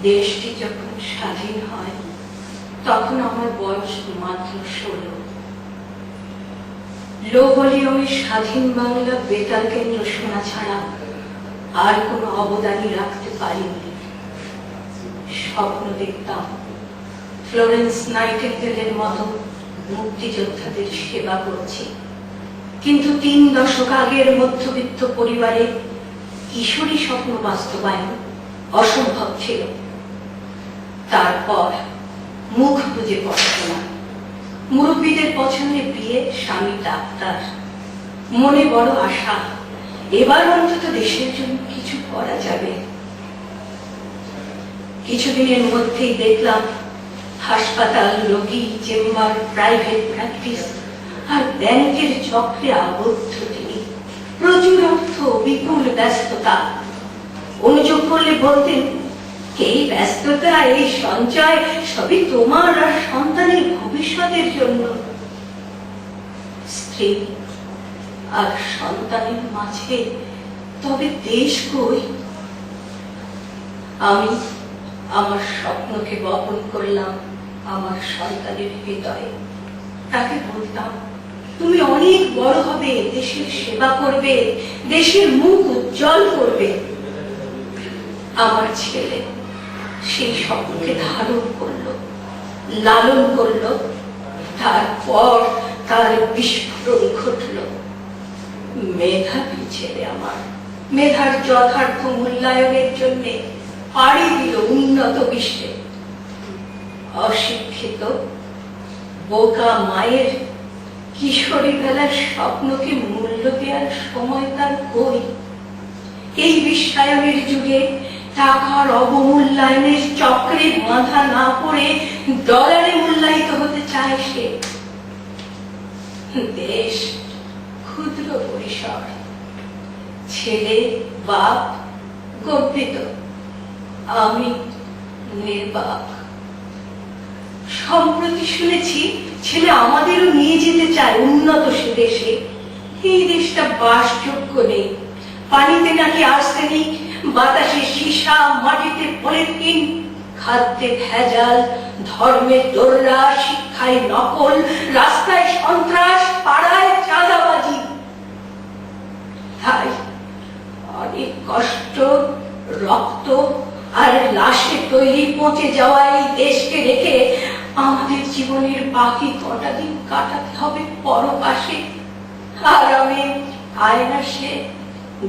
দেশটি যখন স্বাধীন হয় তখন আমার বয়স মাত্র 16। লো ভলিউমে স্বাধীন বাংলা বেতার কেন্দ্র শোনা ছাড়া আর কোনো অবদানই রাখতে পারিনি। স্বপ্ন দেখতাম ফ্লোরেন্স নাইটিঙ্গেলের মতো মুক্তিযোদ্ধাদের সেবা করছি, কিন্তু 3 দশক আগের মধ্যবিত্ত পরিবারে কিশোরী স্বপ্ন বাস্তবায়ন অসম্ভব ছিল। তারপর মুখ বুঝে পড়াশোনা, মুরব্বীদের পছন্দে বিয়ে, স্বামী ডাক্তার, মনে বড় আশা এবার অন্তত দেশের জন্য কিছু করা যাবে। কিছুদিনের মধ্যেই দেখলাম হাসপাতাল, রোগী, চেম্বার, প্রাইভেট প্র্যাকটিস আর ব্যাংকের চক্রে আবদ্ধ তিনি। প্রচুর অর্থ, বিপুল ব্যস্ততা। অনুযোগ করলে বলতেন, এই ব্যস্ততা, এই সঞ্চয় সবই তোমার আর সন্তানের ভবিষ্যতের জন্য। স্ত্রী আর সন্তানের মাঝে তবে দেশ কই? আমি আমার স্বপ্নকে বপন করলাম আমার সন্তানের হৃদয়ে। তাকে বলতাম, তুমি অনেক বড় হবে, দেশের সেবা করবে, দেশের মুখ উজ্জ্বল করবে। আমার ছেলে সেই স্বপ্নকে ধারণ করলো, লালন করলো। তারপর তার বিস্ফোরণ ঘটল। মেধাবী ছেলে আমার, মেধার যথার্থ মূল্যায়নের জন্য পাড়ি দিল উন্নত বিশ্বে। অশিক্ষিত বোকা মায়ের কিশোরী বেলার স্বপ্নকে মূল্য দেওয়ার সময় তার কই? এই বিশ্বায়নের যুগে টাকার অবমূল্যায়নের চক্রে বাঁধা না পড়ে ডলারে মূল্যায়িত হতে চায় সে। দেশ ক্ষুদ্র পরিসর, ছেলে বাপ গর্বিত, আমি নির্বাক। সম্প্রতি শুনেছি ছেলে আমাদেরও নিয়ে যেতে চায় উন্নত সে দেশে। এই দেশটা বাসযোগ্য নেই, পানিতে নাকি আর্সেনিক, বাতাসে সীসা, মাটিতে পলিথিন, খাদ্যে ভেজাল, ধর্মে দোররা, শিক্ষায় নকল, রাস্তায় সন্ত্রাস, পাড়ায় চাঁদাবাজি। তাই অনেক কষ্ট, রক্ত আর লাশে তৈরি পচে যাওয়া এই দেশকে রেখে আমাদের জীবনের বাকি কটা দিন কাটাতে হবে পরপাশে। আর আমি আয়নাসে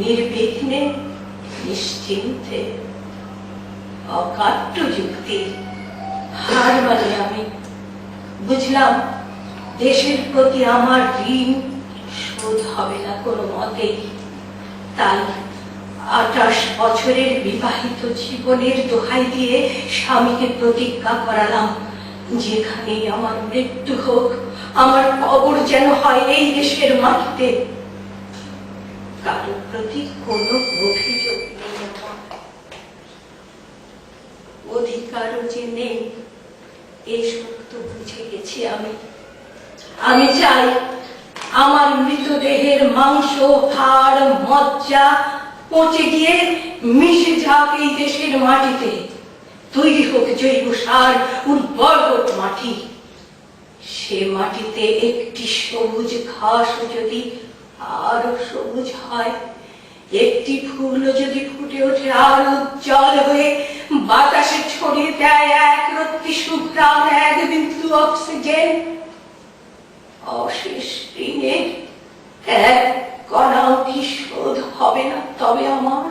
নির্বিঘ্নে, নিশ্চিন্তে। অকাট্য যুক্তি হার মানে আমি বুঝলাম দেশের প্রতি আমার ঋণ শোধ হবে না কোনো মতেই। তাই 28 বছরের বিবাহিত জীবনের দোহাই দিয়ে স্বামীকে প্রতিজ্ঞা করালাম, যেখানেই আমার মৃত্যু হোক, আমার কবর যেন হয় এই দেশের মাটিতে। কারোর প্রতি কোনো অভিযোগ নেই, অধিকারও যে নেই এই সত্য বুঝে গেছি আমি। আমি চাই আমার মৃতদেহের মাংস, হাড়, মজ্জা পচে গিয়ে মিশে যাক এই দেশের মাটিতে। তৈরি হোক জৈব সার, উর্বর হোক মাটি। সে মাটিতে একটি সবুজ ঘাস যদি আরো সবুজ হয়, একটি ফুলও যদি ফুটে ওঠে আর উজ্জ্বল হয়ে বাতাসে ছড়িয়ে দেয় এক রত্তি সুঘ্রাণ, এক বিন্দু অক্সিজেন, অশেষ ঋণের এক কণাও কি শোধ হবে না তবে আমার?